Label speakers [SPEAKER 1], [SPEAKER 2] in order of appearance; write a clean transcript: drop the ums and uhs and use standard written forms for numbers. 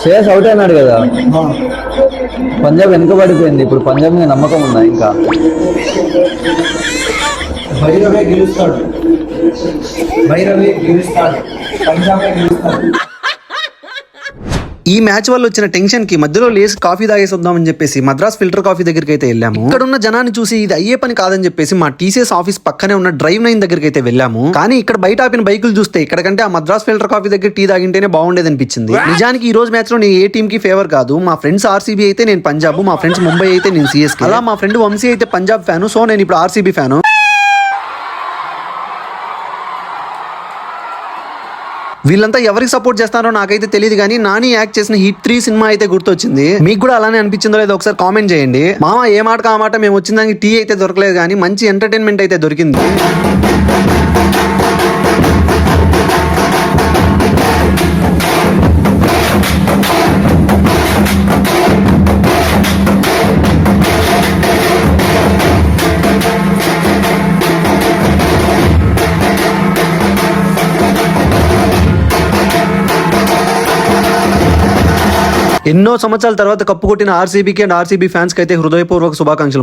[SPEAKER 1] Shreyas out అయినాడు కదా. పంజాబ్ వెనుకబడిపోయింది. ఇప్పుడు పంజాబ్ మీద నమ్మకం ఉందా ఇంకా?
[SPEAKER 2] భైరవే గెలుస్తాడు, భైరవే గెలుస్తాడు, పంజాబే గెలుస్తాడు.
[SPEAKER 3] ఈ మ్యాచ్ వల్ల వచ్చిన టెన్షన్ కి మధ్యలో లేసి కాఫీ తాగేసి వద్దామని చెప్పేసి మద్రాస్ ఫిల్టర్ కాఫీ దగ్గరికి అయితే వెళ్ళాము. ఇక్కడ ఉన్న జనాన్ని చూసి ఇది అయ్యే పని కాదని చెప్పేసి మా టీసీఎస్ ఆఫీస్ పక్కనే ఉన్న డ్రైవ్ 9 దగ్గరికి అయితే వెళ్ళాము. కానీ ఇక్కడ బయట ఆపిన బైకులు చూస్తే ఇక్కడకంటే ఆ మద్రాస్ ఫిల్టర్ కాఫీ దగ్గర టీ తాగింటేనే బాగుండేది అనిపించింది. నిజానికి ఈ రోజు మ్యాచ్ లో నేను ఏ టీమ్ కి ఫేవర్ కాదు. మా ఫ్రెండ్స్ ఆర్సీబీ అయితే నేను పంజాబ్, మా ఫ్రెండ్స్ ముంబై అయితే నేను సిఎస్కే. అలా మా ఫ్రెండ్ వంశీ అయితే పంజాబ్ ఫ్యాను, సో నేను ఇప్పుడు ఆర్సీబీ ఫ్యాను. వీళ్ళంతా ఎవరికి సపోర్ట్ చేస్తారో నాకైతే తెలియదు, కానీ నాని యాక్ట్ చేసిన హిట్ 3 సినిమా అయితే గుర్తొచ్చింది. మీకు కూడా అలానే అనిపించిందో లేదో ఒకసారి కామెంట్ చేయండి. మామ ఏ మాటకు ఆ మాట మేము వచ్చిన దానికి టీ అయితే దొరకలేదు, కానీ మంచి ఎంటర్టైన్మెంట్ అయితే దొరికింది. ఎన్నో సంవత్సరాల తర్వాత కప్పు కొట్టిన ఆర్సీబీకి అండ్ ఆర్సీబీ ఫ్యాన్స్ కి అయితే హృదయపూర్వక శుభాకాంక్షలు.